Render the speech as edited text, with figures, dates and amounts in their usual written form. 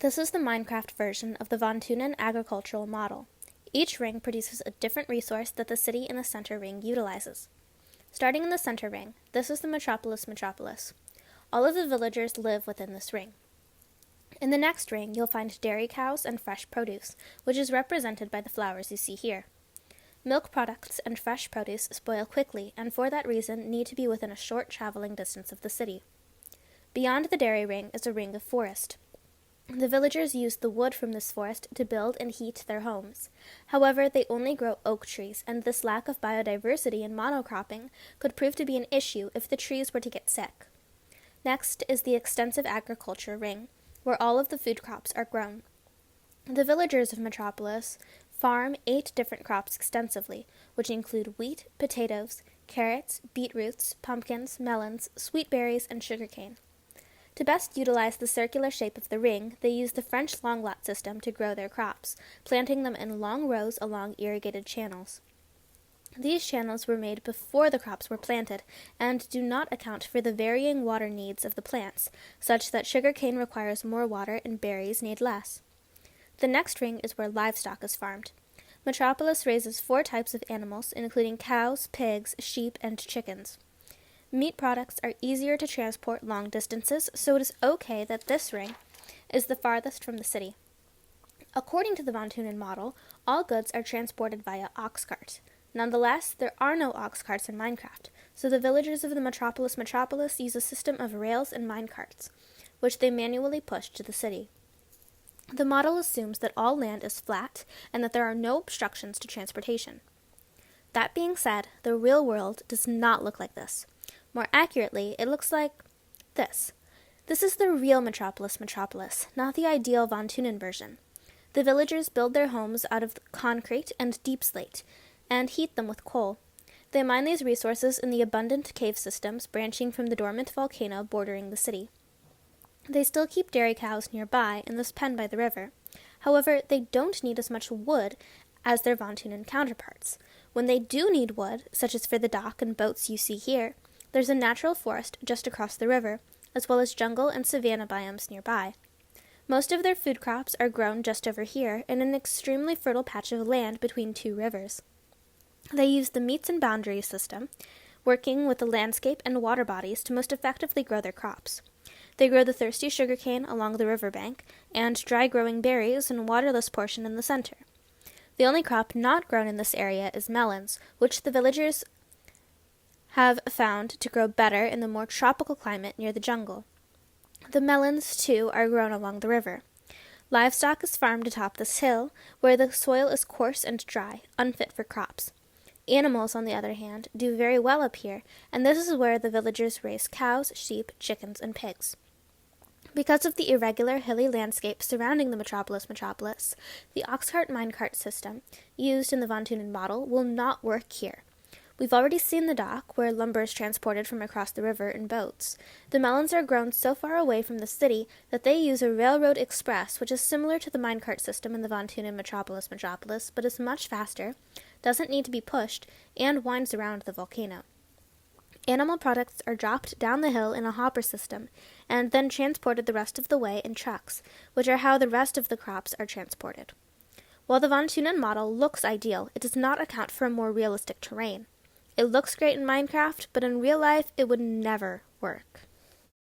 This is the Minecraft version of the Thünen Agricultural Model. Each ring produces a different resource that the city in the center ring utilizes. Starting in the center ring, this is the Metropulos Metropolis. All of the villagers live within this ring. In the next ring, you'll find dairy cows and fresh produce, which is represented by the flowers you see here. Milk products and fresh produce spoil quickly, and for that reason need to be within a short traveling distance of the city. Beyond the dairy ring is a ring of forest. The villagers use the wood from this forest to build and heat their homes. However, they only grow oak trees, and this lack of biodiversity and monocropping could prove to be an issue if the trees were to get sick. Next is the extensive agriculture ring, where all of the food crops are grown. The villagers of Metropolis farm 8 different crops extensively, which include wheat, potatoes, carrots, beetroots, pumpkins, melons, sweet berries, and sugarcane. To best utilize the circular shape of the ring, they use the French long lot system to grow their crops, planting them in long rows along irrigated channels. These channels were made before the crops were planted and do not account for the varying water needs of the plants, such that sugarcane requires more water and berries need less. The next ring is where livestock is farmed. Metropolis raises 4 types of animals, including cows, pigs, sheep, and chickens. Meat products are easier to transport long distances, so it is okay that this ring is the farthest from the city. According to the Thünen model, all goods are transported via ox cart. Nonetheless, there are no ox carts in Minecraft, so the villagers of the Metropulos Metropolis use a system of rails and mine carts, which they manually push to the city. The model assumes that all land is flat and that there are no obstructions to transportation. That being said, the real world does not look like this. More accurately, it looks like this. This is the real Metropulos Metropolis, not the ideal Thünen version. The villagers build their homes out of concrete and deep slate, and heat them with coal. They mine these resources in the abundant cave systems branching from the dormant volcano bordering the city. They still keep dairy cows nearby in this pen by the river. However, they don't need as much wood as their Thünen counterparts. When they do need wood, such as for the dock and boats you see here, there's a natural forest just across the river, as well as jungle and savanna biomes nearby. Most of their food crops are grown just over here in an extremely fertile patch of land between 2 rivers. They use the meets and boundaries system, working with the landscape and water bodies to most effectively grow their crops. They grow the thirsty sugarcane along the riverbank and dry-growing berries in a waterless portion in the center. The only crop not grown in this area is melons, which the villagers have found to grow better in the more tropical climate near the jungle. The melons, too, are grown along the river. Livestock is farmed atop this hill, where the soil is coarse and dry, unfit for crops. Animals, on the other hand, do very well up here, and this is where the villagers raise cows, sheep, chickens, and pigs. Because of the irregular hilly landscape surrounding the Metropulos Metropolis, the ox cart minecart system used in the Thünen model will not work here. We've already seen the dock, where lumber is transported from across the river in boats. The melons are grown so far away from the city that they use a railroad express, which is similar to the minecart system in the Thünen Metropulos Metropolis, but is much faster, doesn't need to be pushed, and winds around the volcano. Animal products are dropped down the hill in a hopper system, and then transported the rest of the way in trucks, which are how the rest of the crops are transported. While the Thünen model looks ideal, it does not account for a more realistic terrain. It looks great in Minecraft, but in real life, it would never work.